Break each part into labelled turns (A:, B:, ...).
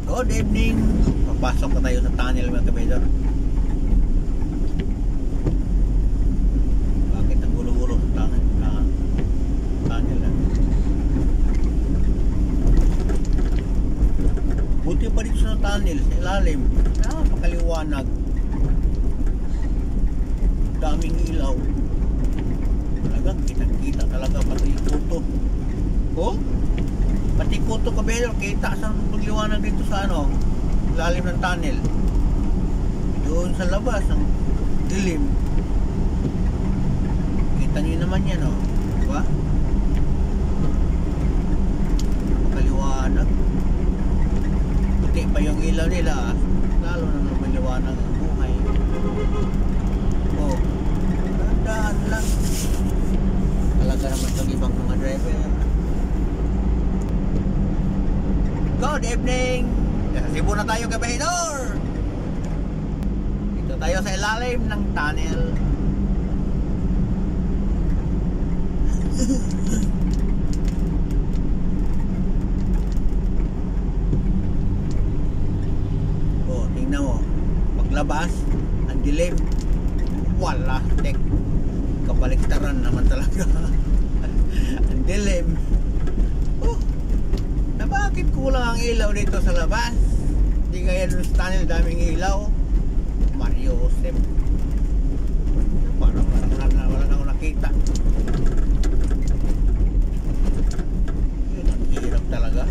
A: Good evening. Papasok na tayo sa tunnel mga kabidor. Bakit ang gulo-gulo sa tunnel na? Buti pa dito sa tunnel, sa ilalim. Napakaliwanag. Daming ilaw. Talaga, kitang-kita talaga pati kuto. Oh? Pati kuto kabidor, kita sa pagliwanag dito sa ilalim ng tunnel. Doon sa labas, ang dilim. Kita nyo naman yan, diba? Napakaliwanag. Puti pa yung ilaw nila, lalo na maliwanag ang buhay. Tandaan lang. Talaga naman itong ibang mga driver. Good evening! Nasa Cebu na tayo kabahidor! Dito tayo sa ilalim ng tunnel. Tingnan mo. Paglabas, ang dilim. Wala, tek. Kabaliktaran naman talaga. Ang dilim. Na bakit kulang ang ilaw dito sa labas? Hindi kaya dun sa tunnel daming ilaw. Mario Josep. Parang wala na ako nakita. Yun, ang hirap talaga.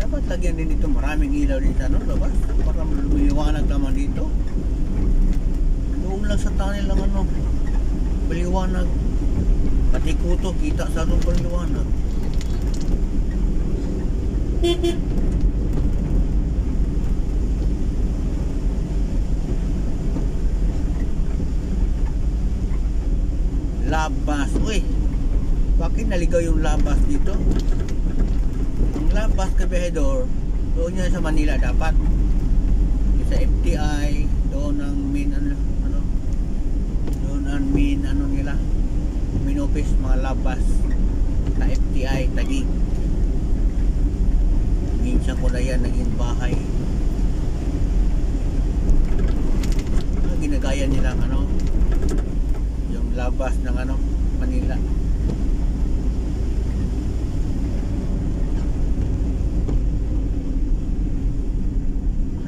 A: Dapat lagyan din dito maraming ilaw dito labas. Para maliwanag naman dito. Doon lang sa tunnel lang maliwanag. Pati kuto kita sa anong paliwanag. Labas. Uy, bakit naligaw yung labas dito? Ang labas kabahidor, doon yan sa Manila dapat. Sa FTI, doon ang main doon ang main nila. Main office, mga labas sa FTI, Taguig. Minsan ko na yan naging bahay. Ginagaya nila yung labas ng Manila.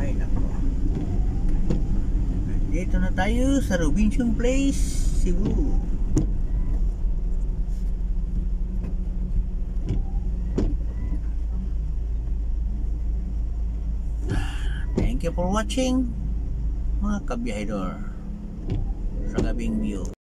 A: Ay nako. Dito na tayo sa Robinson Place, Cebu. Thank you for watching mga kabiyahidor sa gabing view.